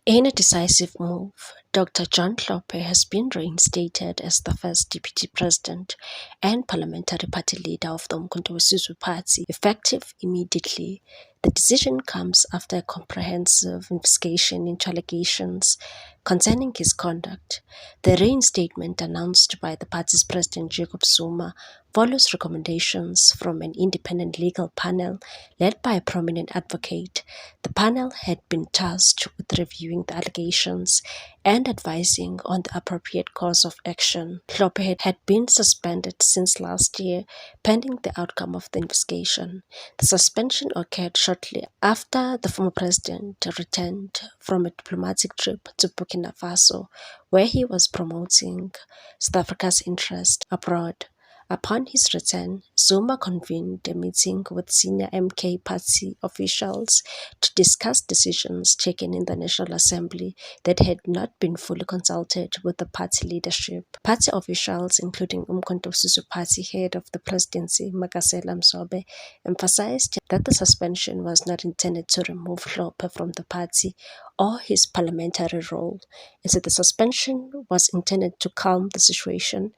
In a decisive move, Dr. John Hlophe has been reinstated as the first deputy president and parliamentary party leader of the Umkhonto weSizwe Party, effective immediately. The decision comes after a comprehensive investigation into allegations concerning his conduct. The reinstatement, announced by the party's president Jacob Zuma, follows recommendations from an independent legal panel led by a prominent advocate. The panel had been tasked with reviewing the allegations and advising on the appropriate course of action. Hlophe had been suspended since last year, pending the outcome of the investigation. The suspension occurred shortly after the former president returned from a diplomatic trip to Burkina Faso, where he was promoting South Africa's interest abroad. Upon his return, Zuma convened a meeting with senior MK party officials to discuss decisions taken in the National Assembly that had not been fully consulted with the party leadership. Party officials, including Umkhonto weSizwe Party head of the presidency, Makasela Mzobe, emphasized that the suspension was not intended to remove Hlophe from the party or his parliamentary role. Instead, the suspension was intended to calm the situation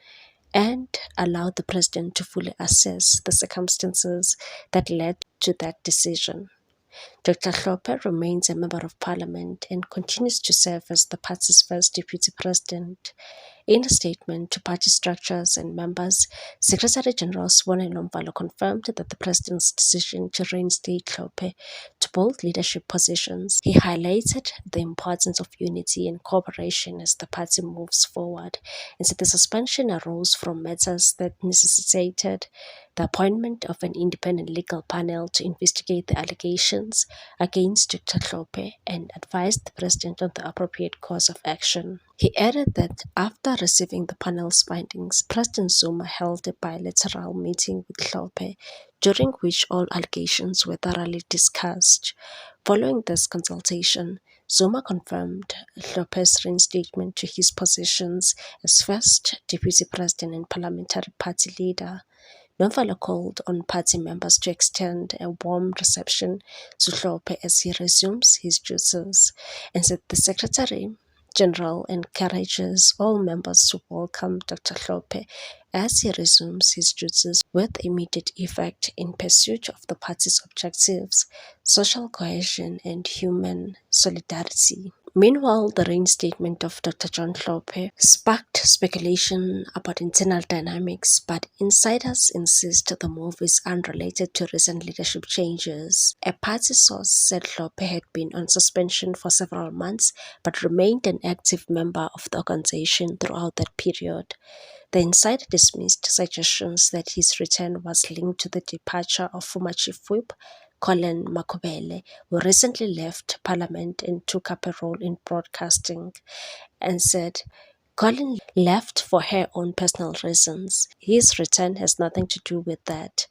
and allow the president to fully assess the circumstances that led to that decision. Dr. Hlophe remains a member of parliament and continues to serve as the party's first deputy president. In a statement to party structures and members, Secretary General Sibonelo Mbalo confirmed that the president's decision to reinstate Hlophe to both leadership positions. He highlighted the importance of unity and cooperation as the party moves forward, and said the suspension arose from matters that necessitated the appointment of an independent legal panel to investigate the allegations against Dr. Hlophe and advised the president on the appropriate course of action. He added that after receiving the panel's findings, President Zuma held a bilateral meeting with Hlophe, during which all allegations were thoroughly discussed. Following this consultation, Zuma confirmed Hlophe's reinstatement to his positions as first deputy president and parliamentary party leader. Nomvalo called on party members to extend a warm reception to Hlophe as he resumes his duties, and said the Secretary General encourages all members to welcome Dr. Hlophe as he resumes his duties with immediate effect in pursuit of the party's objectives, social cohesion and human solidarity. Meanwhile, the reinstatement of Dr. John Hlophe sparked speculation about internal dynamics, but insiders insist the move is unrelated to recent leadership changes. A party source said Hlophe had been on suspension for several months, but remained an active member of the organization throughout that period. The insider dismissed suggestions that his return was linked to the departure of former Chief Whip Colleen Makhubele, who recently left Parliament and took up a role in broadcasting, and said Colleen left for her own personal reasons. His return has nothing to do with that.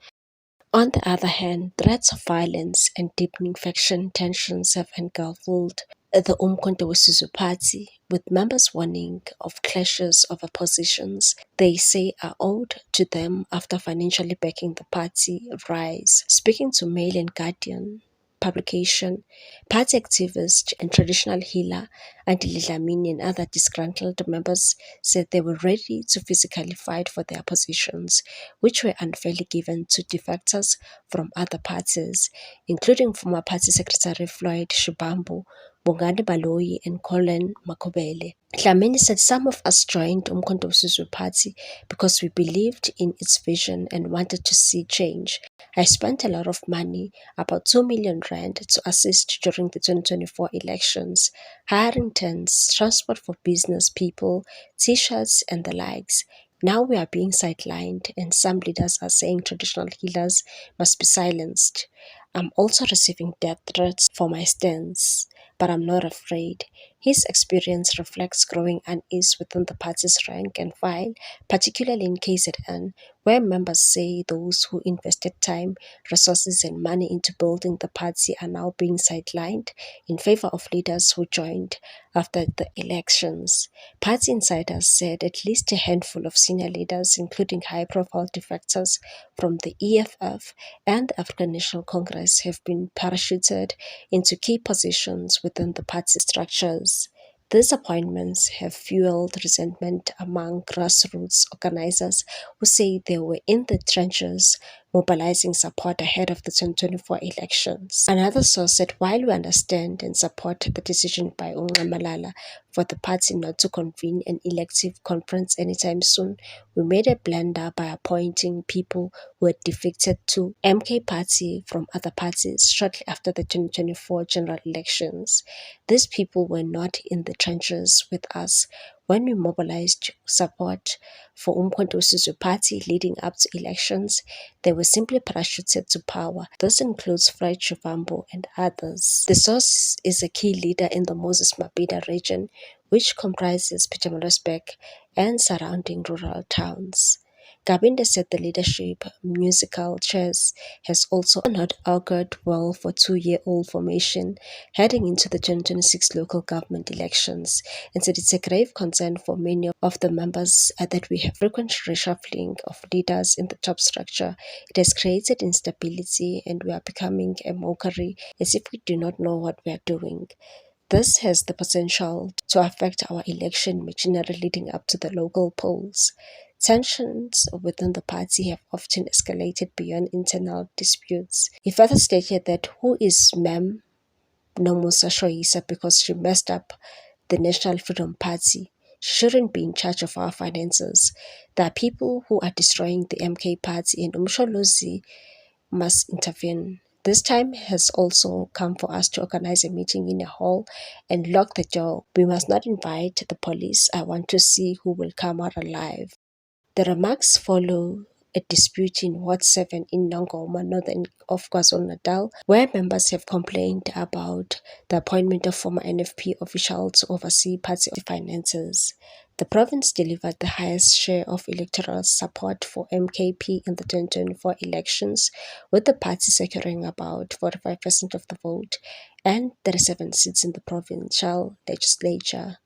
On the other hand, threats of violence and deepening faction tensions have engulfed the Umkhonto weSizwe Party, with members warning of clashes over positions they say are owed to them after financially backing the party rise. Speaking to Mail and Guardian publication, party activist and traditional healer Andile Dlamini and other disgruntled members said they were ready to physically fight for their positions, which were unfairly given to defectors from other parties, including former party secretary Floyd Shivambu, Bongani Baloyi and Colleen Makhubele. Dlamini said some of us joined Umkhonto weSizwe Party because we believed in its vision and wanted to see change. I spent a lot of money, about 2 million rand, to assist during the 2024 elections, hiring tents, transport for business people, t-shirts and the likes. Now we are being sidelined and some leaders are saying traditional healers must be silenced. I'm also receiving death threats for my stance, but I'm not afraid. His experience reflects growing unease within the party's rank and file, particularly in KZN, where members say those who invested time, resources and money into building the party are now being sidelined in favor of leaders who joined after the elections. Party insiders said at least a handful of senior leaders, including high-profile defectors from the EFF and the African National Congress, have been parachuted into key positions within the party structures. These appointments have fueled resentment among grassroots organizers who say they were in the trenches mobilizing support ahead of the 2024 elections. Another source said, while we understand and support the decision by Malala for the party not to convene an elective conference anytime soon, we made a blunder by appointing people who had defected to MK party from other parties shortly after the 2024 general elections. These people were not in the trenches with us when we mobilized support for Umkhonto we Sizwe party leading up to elections. They were simply parachuted to power. This includes Fred Shivambu and others. The source is a key leader in the Moses Mabhida region, which comprises Pietermaritzburg and surrounding rural towns. Gabinda said the leadership musical chairs has also not augured well for two-year-old formation heading into the 2026 local government elections, and said it's a grave concern for many of the members that we have frequent reshuffling of leaders in the top structure. It has created instability and we are becoming a mockery as if we do not know what we are doing. This has the potential to affect our election machinery leading up to the local polls. Tensions within the party have often escalated beyond internal disputes. He further stated that who is Ma'am Nomusa Shoyisa because she messed up the National Freedom Party. She shouldn't be in charge of our finances. There are people who are destroying the MK party and Umsholozi must intervene. This time has also come for us to organize a meeting in a hall and lock the door. We must not invite the police. I want to see who will come out alive. The remarks follow a dispute in Ward 7 in Nongoma, northern of KwaZulu-Natal, where members have complained about the appointment of former NFP officials to oversee party finances. The province delivered the highest share of electoral support for MKP in the 2024 elections, with the party securing about 45% of the vote and 37 seats in the provincial legislature.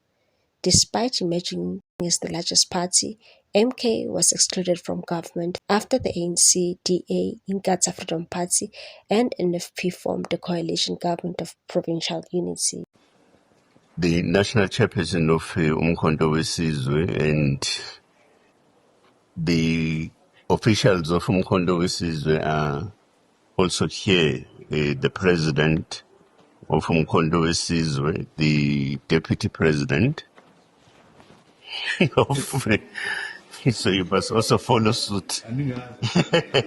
Despite emerging as the largest party, MK was excluded from government after the ANC-DA, Inkatha Freedom Party, and NFP formed a coalition government of provincial unity. The national chairperson of Umkhonto we Sizwe and the officials of Umkhonto we Sizwe are also here. The president of Umkhonto we Sizwe, the deputy president of so you must also follow suit.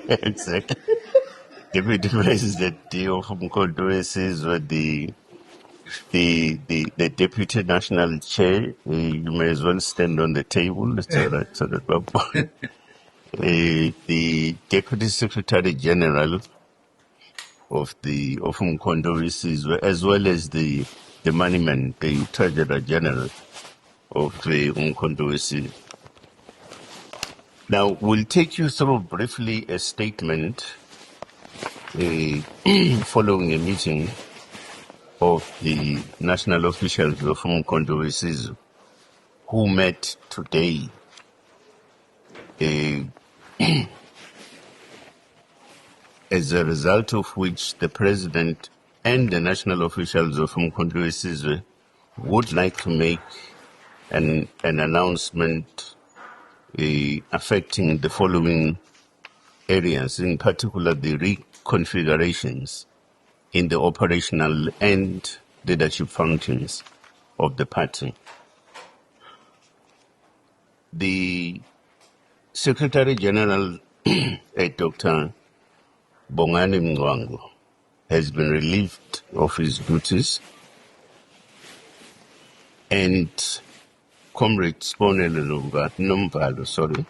Exactly. Deputy president of Umkhonto we Sizwe, the deputy national chair, you may as well stand on the table so that the deputy secretary general of Umkhonto we Sizwe, as well as the moneyman, the treasurer general of the Umkhonto we Sizwe. Now, we'll take you through briefly a statement following a meeting of the national officials of Umkhonto we Sizwe, who met today as a result of which the president and the national officials of Umkhonto we Sizwe would like to make an announcement affecting the following areas, in particular the reconfigurations in the operational and leadership functions of the party. The Secretary General, Dr. Bongani Mngwangu, has been relieved of his duties, and Comrade Sibonelo Nombalo,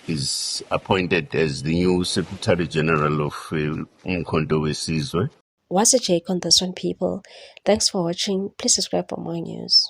is appointed as the new Secretary General of Umkhonto we Sizwe. What's your take on this one, people? Thanks for watching. Please subscribe for more news.